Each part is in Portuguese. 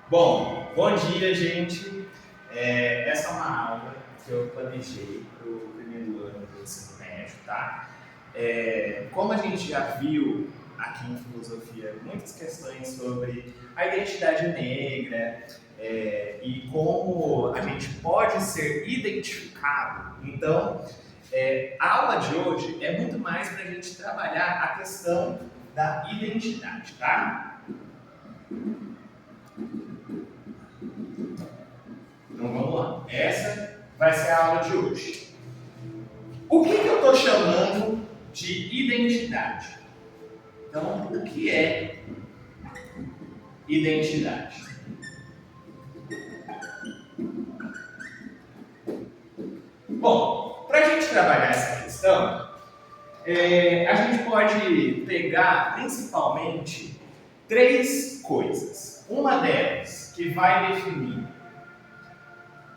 Bom dia, gente. Essa é uma aula que eu planejei para o primeiro ano do ensino médio, tá? Como a gente já viu aqui em filosofia muitas questões sobre a identidade negra e como a gente pode ser identificado, então a aula de hoje é muito mais para a gente trabalhar a questão da identidade, tá? Então vamos lá. Essa vai ser a aula de hoje. O que eu estou chamando de identidade? Então, o que é identidade? Bom, para a gente trabalhar essa questão, a gente pode pegar principalmente três coisas. Uma delas que vai definir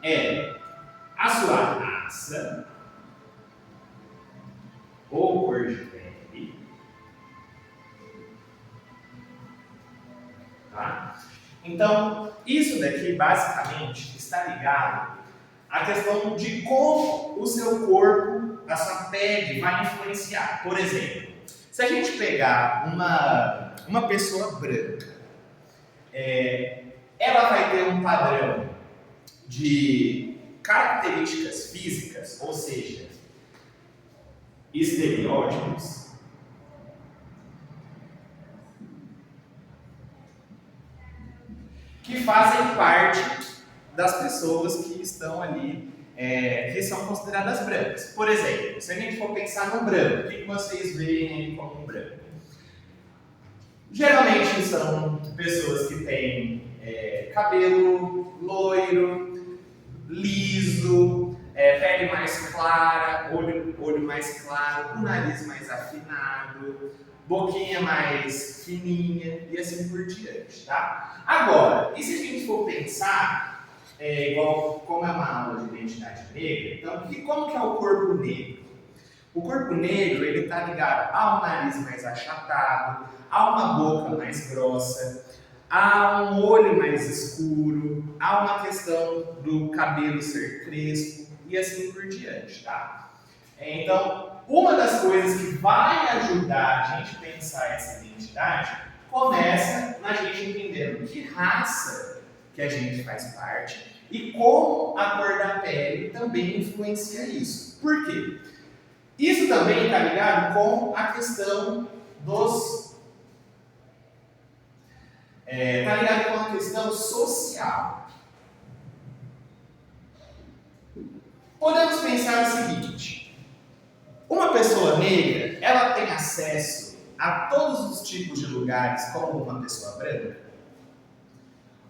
é a sua raça ou cor de pele, tá? Então, isso daqui basicamente está ligado à questão de como o seu corpo, a sua pele vai influenciar. Por exemplo, se a gente pegar uma pessoa branca, ela vai ter um padrão de características físicas, ou seja, estereótipos, que fazem parte das pessoas que estão ali, que são consideradas brancas. Por exemplo, se a gente for pensar no branco, o que vocês veem aí como um branco? Geralmente são pessoas que têm cabelo loiro, liso, pele mais clara, olho mais claro, o nariz mais afinado, boquinha mais fininha e assim por diante, tá? Agora, e se a gente for pensar, igual como é uma aula de identidade negra, então como que é o corpo negro? O corpo negro ele está ligado ao nariz mais achatado, a uma boca mais grossa, há um olho mais escuro, há uma questão do cabelo ser crespo e assim por diante, tá? Então, uma das coisas que vai ajudar a gente a pensar essa identidade começa na gente entendendo que raça que a gente faz parte e como a cor da pele também influencia isso. Por quê? Isso também está ligado com a questão dos está ligado com uma questão social. Podemos pensar o seguinte: uma pessoa negra, ela tem acesso a todos os tipos de lugares como uma pessoa branca?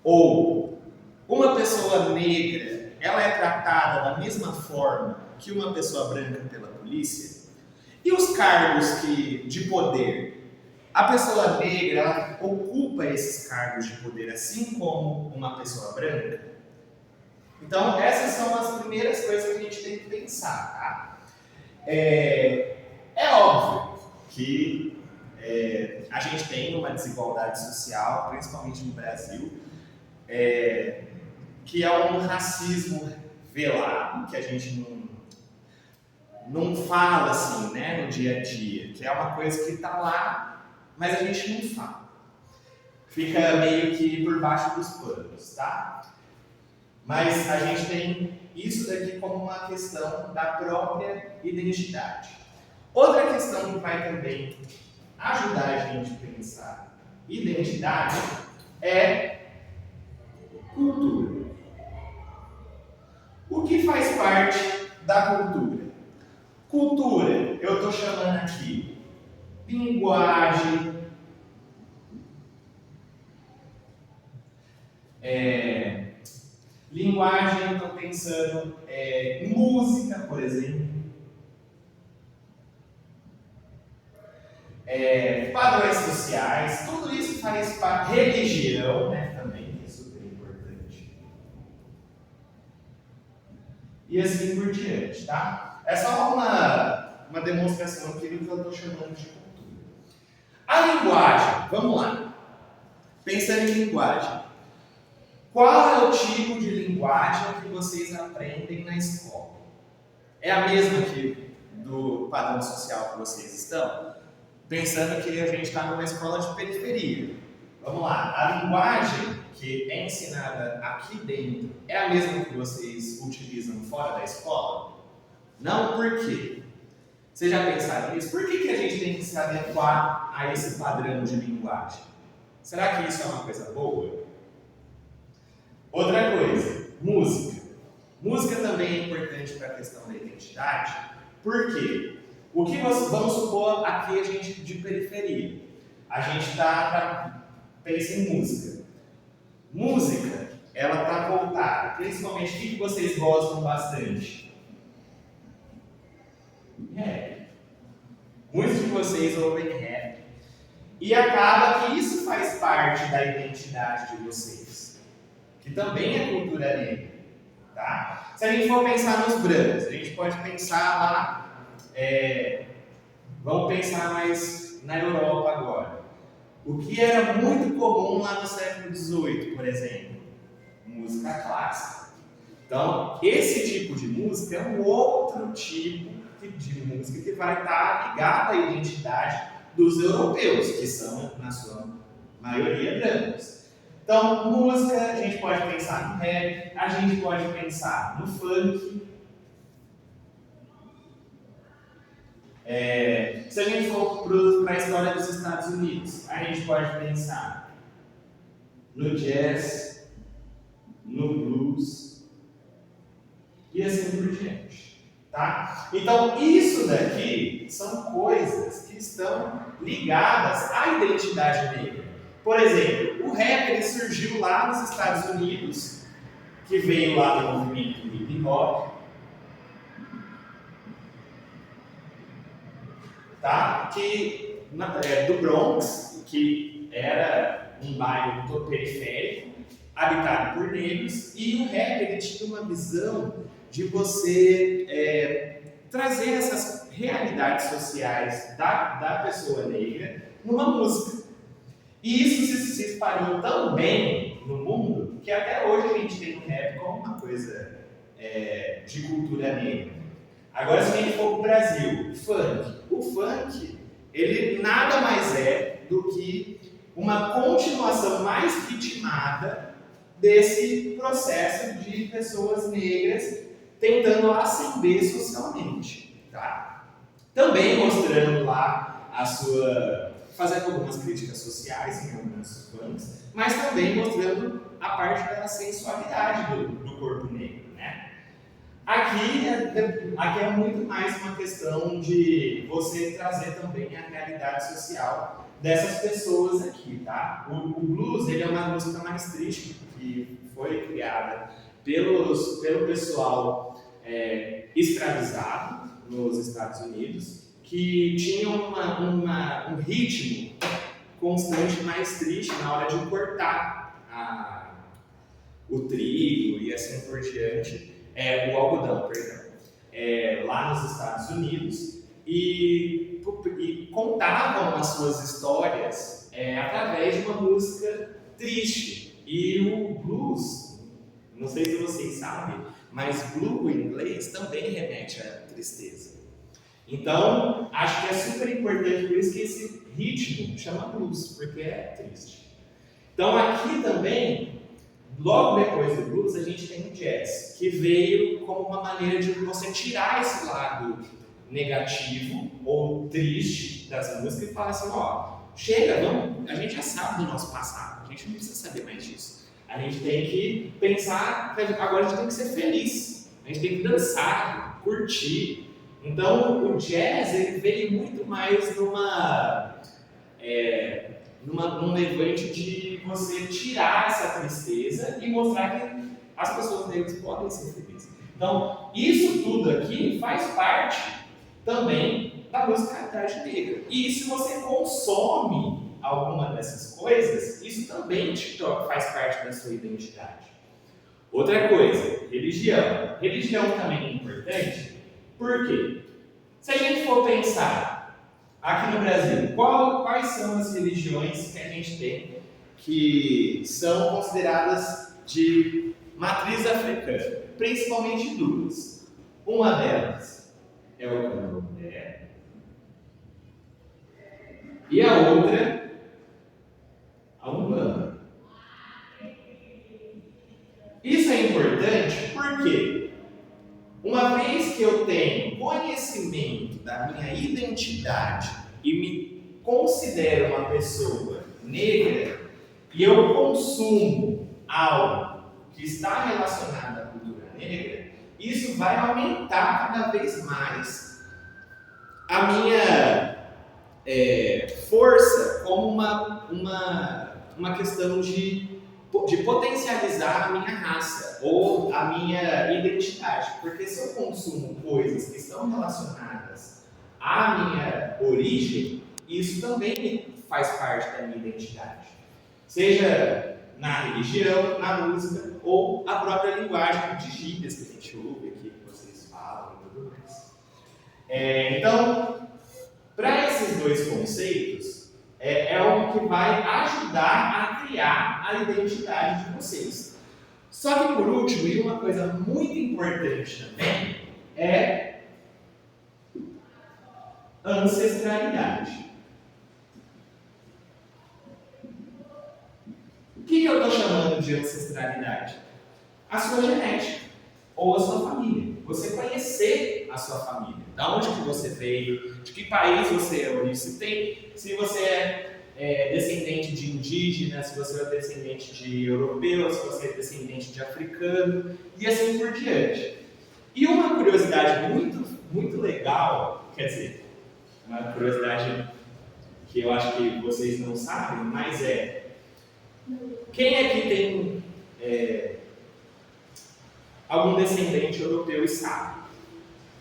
Ou uma pessoa negra, ela é tratada da mesma forma que uma pessoa branca pela polícia? E os cargos de poder? A pessoa negra ela ocupa esses cargos de poder assim como uma pessoa branca? Então, essas são as primeiras coisas que a gente tem que pensar, tá? É óbvio que a gente tem uma desigualdade social, principalmente no Brasil, que é um racismo velado, que a gente não fala assim, né, no dia a dia, que é uma coisa que está lá, mas a gente não fala. Fica meio que por baixo dos panos, tá? Mas a gente tem isso daqui como uma questão da própria identidade. Outra questão que vai também ajudar a gente a pensar identidade é cultura. O que faz parte da cultura? Cultura, eu estou chamando aqui linguagem, linguagem, estou pensando em música, por exemplo, padrões sociais, tudo isso faz parte, religião, né, também, que é super importante. E assim por diante, tá? É só uma demonstração aqui do que eu estou chamando de cultura. A linguagem, vamos lá. Pensando em linguagem. tipo de linguagem que vocês aprendem na escola? É a mesma que do padrão social que vocês estão? Pensando que a gente está numa escola de periferia. Vamos lá, a linguagem que é ensinada aqui dentro é a mesma que vocês utilizam fora da escola? Não, por quê? Vocês já pensaram nisso? Por que a gente tem que se adequar a esse padrão de linguagem? Será que isso é uma coisa boa? Outra coisa, música. Música também é importante para a questão da identidade. Por quê? O que vamos supor aqui a gente de periferia. A gente pensa em música. Música, ela está voltada, principalmente o que vocês gostam bastante? Rap. Muitos de vocês ouvem rap. E acaba que isso faz parte da identidade de vocês, que também é cultura negra. Tá? Se a gente for pensar nos brancos, a gente pode pensar lá, vamos pensar mais na Europa agora. O que era muito comum lá no século XVIII, por exemplo? Música clássica. Então, esse tipo de música é um outro tipo de música que vai estar ligada à identidade dos europeus, que são, na sua maioria, brancos. Então, música, a gente pode pensar no rap, a gente pode pensar no funk. Se a gente for para a história dos Estados Unidos, a gente pode pensar no jazz, no blues e assim por diante. Tá? Então, isso daqui são coisas que estão ligadas à identidade negra. Por exemplo, o rap ele surgiu lá nos Estados Unidos, que veio lá do movimento hip hop, tá? Do Bronx, que era um bairro todo periférico, habitado por negros, e o rap ele tinha uma visão de você trazer essas realidades sociais da pessoa negra numa música. E isso se espalhou tão bem no mundo que até hoje a gente tem o rap como uma coisa de cultura negra. Agora, se a gente for para o Brasil, o funk, ele nada mais é do que uma continuação mais ritmada desse processo de pessoas negras tentando ascender socialmente, tá? Também mostrando lá fazendo algumas críticas sociais em alguns funks, mas também mostrando a parte da sensualidade do corpo negro, né? Aqui é muito mais uma questão de você trazer também a realidade social dessas pessoas aqui, tá? O blues, ele é uma música mais triste, que foi criada pelo pessoal escravizado nos Estados Unidos, que tinha um ritmo constante mais triste na hora de cortar o trigo e assim por diante, o algodão, perdão, lá nos Estados Unidos, e contavam as suas histórias através de uma música triste. E o blues, não sei se vocês sabem, mas blue em inglês também remete à tristeza. Então, acho que é super importante, por isso que esse ritmo chama blues, porque é triste. Então, aqui também, logo depois do blues, a gente tem o jazz, que veio como uma maneira de você tirar esse lado negativo ou triste das músicas e falar assim, chega, a gente já sabe do nosso passado, a gente não precisa saber mais disso. A gente tem que pensar, agora a gente tem que ser feliz, a gente tem que dançar, curtir. Então, o jazz ele veio muito mais num levante de você tirar essa tristeza e mostrar que as pessoas negras podem ser felizes. Então, isso tudo aqui faz parte também da musicalidade negra. E se você consome alguma dessas coisas, isso também faz parte da sua identidade. Outra coisa, religião. Religião também é importante. Por quê? Se a gente for pensar aqui no Brasil, quais são as religiões que a gente tem que são consideradas de matriz africana, principalmente duas. Uma delas é o candomblé e a outra a Umbanda. Isso é importante porque, uma vez que eu tenho conhecimento da minha identidade e me considero uma pessoa negra, e eu consumo algo que está relacionado à cultura negra, isso vai aumentar cada vez mais a minha força como uma questão de potencializar a minha raça ou a minha identidade. Porque se eu consumo coisas que estão relacionadas à minha origem, isso também faz parte da minha identidade. Seja na religião, na música ou a própria linguagem de gírias que a gente ouve aqui, que vocês falam e tudo mais. Então, para esses dois conceitos, é algo que vai ajudar a criar a identidade de vocês. Só que por último, e uma coisa muito importante também, é ancestralidade. O que eu estou chamando de ancestralidade? A sua genética, ou a sua família. Você conhecer a sua família. Da onde que você veio, de que país você é origem. Se você é descendente de indígena, se você é descendente de europeu, se você é descendente de africano, e assim por diante. E uma curiosidade muito, muito legal, quer dizer, uma curiosidade que eu acho que vocês não sabem, mas quem aqui tem algum descendente europeu e sabe?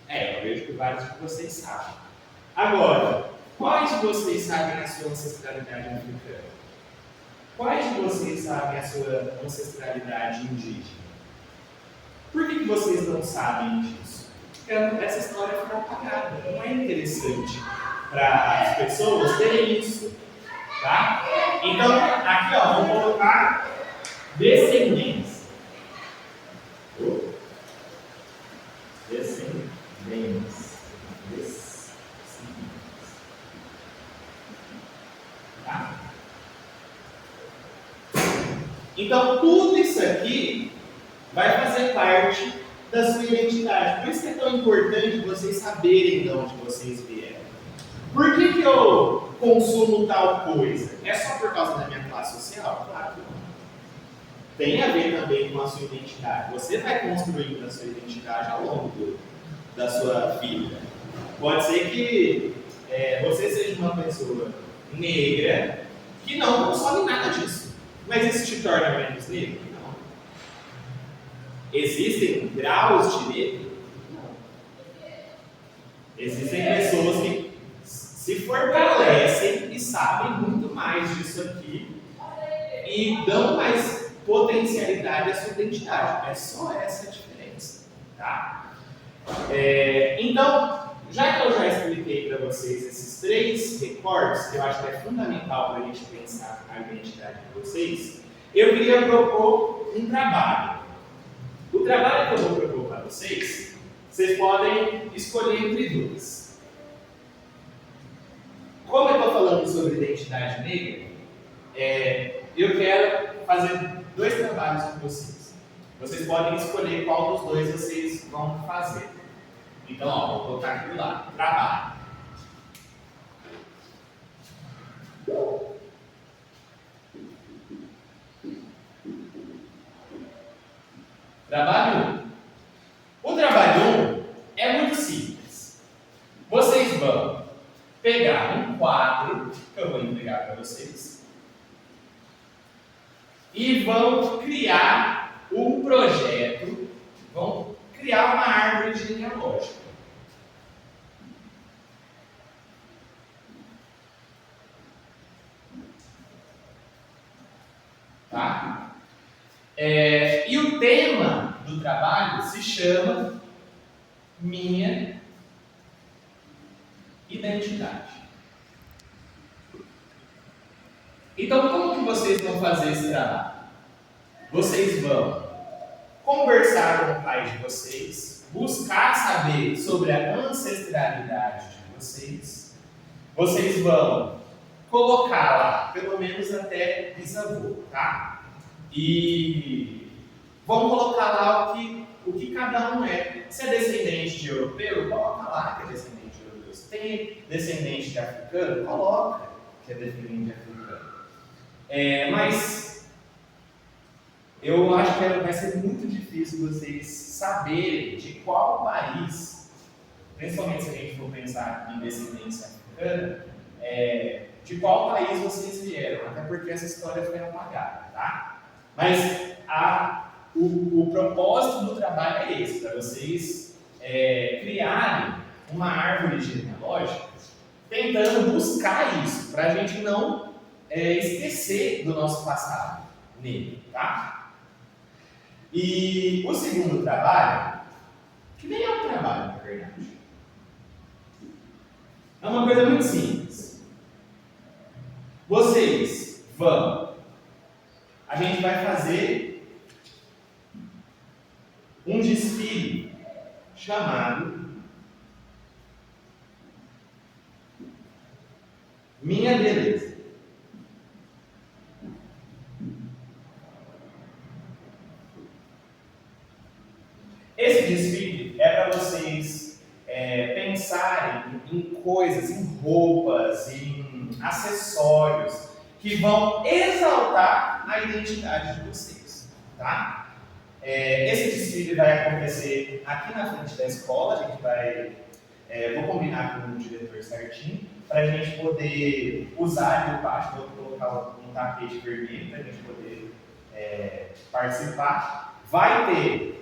Eu vejo que vários de vocês sabem. Agora, quais de vocês sabem a sua ancestralidade africana? Quais de vocês sabem a sua ancestralidade indígena? Por que vocês não sabem disso? Porque essa história foi apagada. Não é interessante para as pessoas terem isso. Tá? Então, aqui vamos colocar descendentes. Descendentes. Tá? Então, tudo isso aqui vai fazer parte da sua identidade. Por isso que é tão importante vocês saberem de onde vocês vieram. Por que eu consumo tal coisa? É só por causa da minha classe social? Claro que não. Tem a ver também com a sua identidade. Você vai construindo a sua identidade ao longo da sua vida. Pode ser que você seja uma pessoa negra que não consome nada disso. Mas isso te torna menos negro? Não. Existem graus de negro? Não. Existem pessoas que se fortalecem e sabem muito mais disso aqui e dão mais potencialidade à sua identidade. É só essa a diferença. Tá? Então, já que eu já expliquei para vocês esses 3 recortes, que eu acho que é fundamental para a gente pensar a identidade de vocês, eu queria propor um trabalho. O trabalho que eu vou propor para vocês podem escolher entre 2. Como eu estou falando sobre identidade negra, eu quero fazer 2 trabalhos com vocês. Vocês podem escolher qual dos 2 vocês vão fazer. Então, vou colocar aqui do lado. Trabalho. Trabalho 1. O trabalho 1 é muito simples. Vocês vão pegar um quadro que eu vou entregar para vocês e vão criar um projeto, vão criar uma árvore genealógica. Tá? E o tema do trabalho se chama Minha Identidade. Então, como que vocês vão fazer esse trabalho? Vocês vão conversar com o pai de vocês, buscar saber sobre a ancestralidade de vocês. Vocês vão colocar lá, pelo menos até bisavô, tá? E vão colocar lá o que cada um é. Se é descendente de europeu, coloca lá que é descendente de europeu. Se tem descendente de africano, coloca que é descendente de africano. Mas eu acho que vai ser muito difícil vocês saberem de qual país, principalmente se a gente for pensar em descendência africana, de qual país vocês vieram, até porque essa história foi apagada, tá? Mas o propósito do trabalho é esse, para vocês criarem uma árvore genealógica, tentando buscar isso, para a gente não esquecer do nosso passado nele, tá? E o segundo trabalho, que nem é um trabalho, na verdade, é uma coisa muito simples. Vocês vão, a gente vai fazer um desfile chamado Minha Beleza. Esse desfile é para vocês pensarem em coisas, em roupas, em acessórios que vão exaltar a identidade de vocês, tá? Esse desfile vai acontecer aqui na frente da escola. A gente vai, vou combinar com o diretor certinho para a gente poder usar ali o pátio. Vou colocar um tapete vermelho para a gente poder participar. Vai ter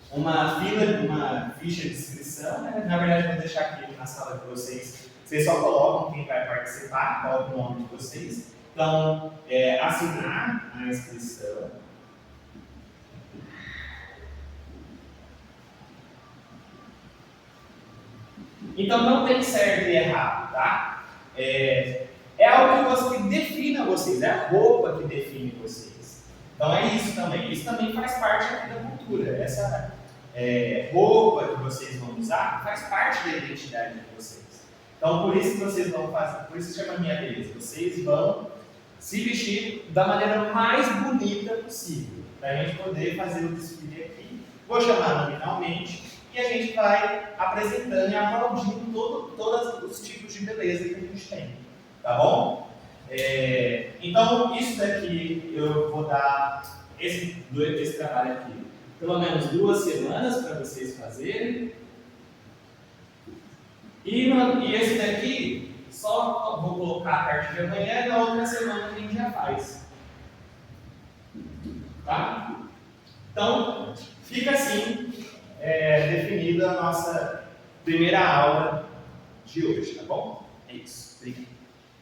uma ficha de inscrição, né? Na verdade, vou deixar aqui na sala de vocês. Vocês só colocam quem vai participar, coloca o nome de vocês. Então, assinar a inscrição. Então, não tem certo e errado, tá? É algo que defina vocês, é a roupa que define vocês. Então, é isso também. Isso também faz parte aqui da cultura. Essa roupa que vocês vão usar faz parte da identidade de vocês. Então, por isso que vocês vão fazer, por isso se chama Minha Beleza. Vocês vão se vestir da maneira mais bonita possível, para a gente poder fazer o desfile aqui. Vou chamar nominalmente e a gente vai apresentando e aplaudindo todos os tipos de beleza que a gente tem, tá bom? Então, isso daqui eu vou dar esse trabalho aqui pelo menos 2 semanas para vocês fazerem. E esse daqui, só vou colocar a parte de amanhã e na outra semana a gente já faz. Tá? Então, fica assim definida a nossa primeira aula de hoje, tá bom? É isso. Obrigado.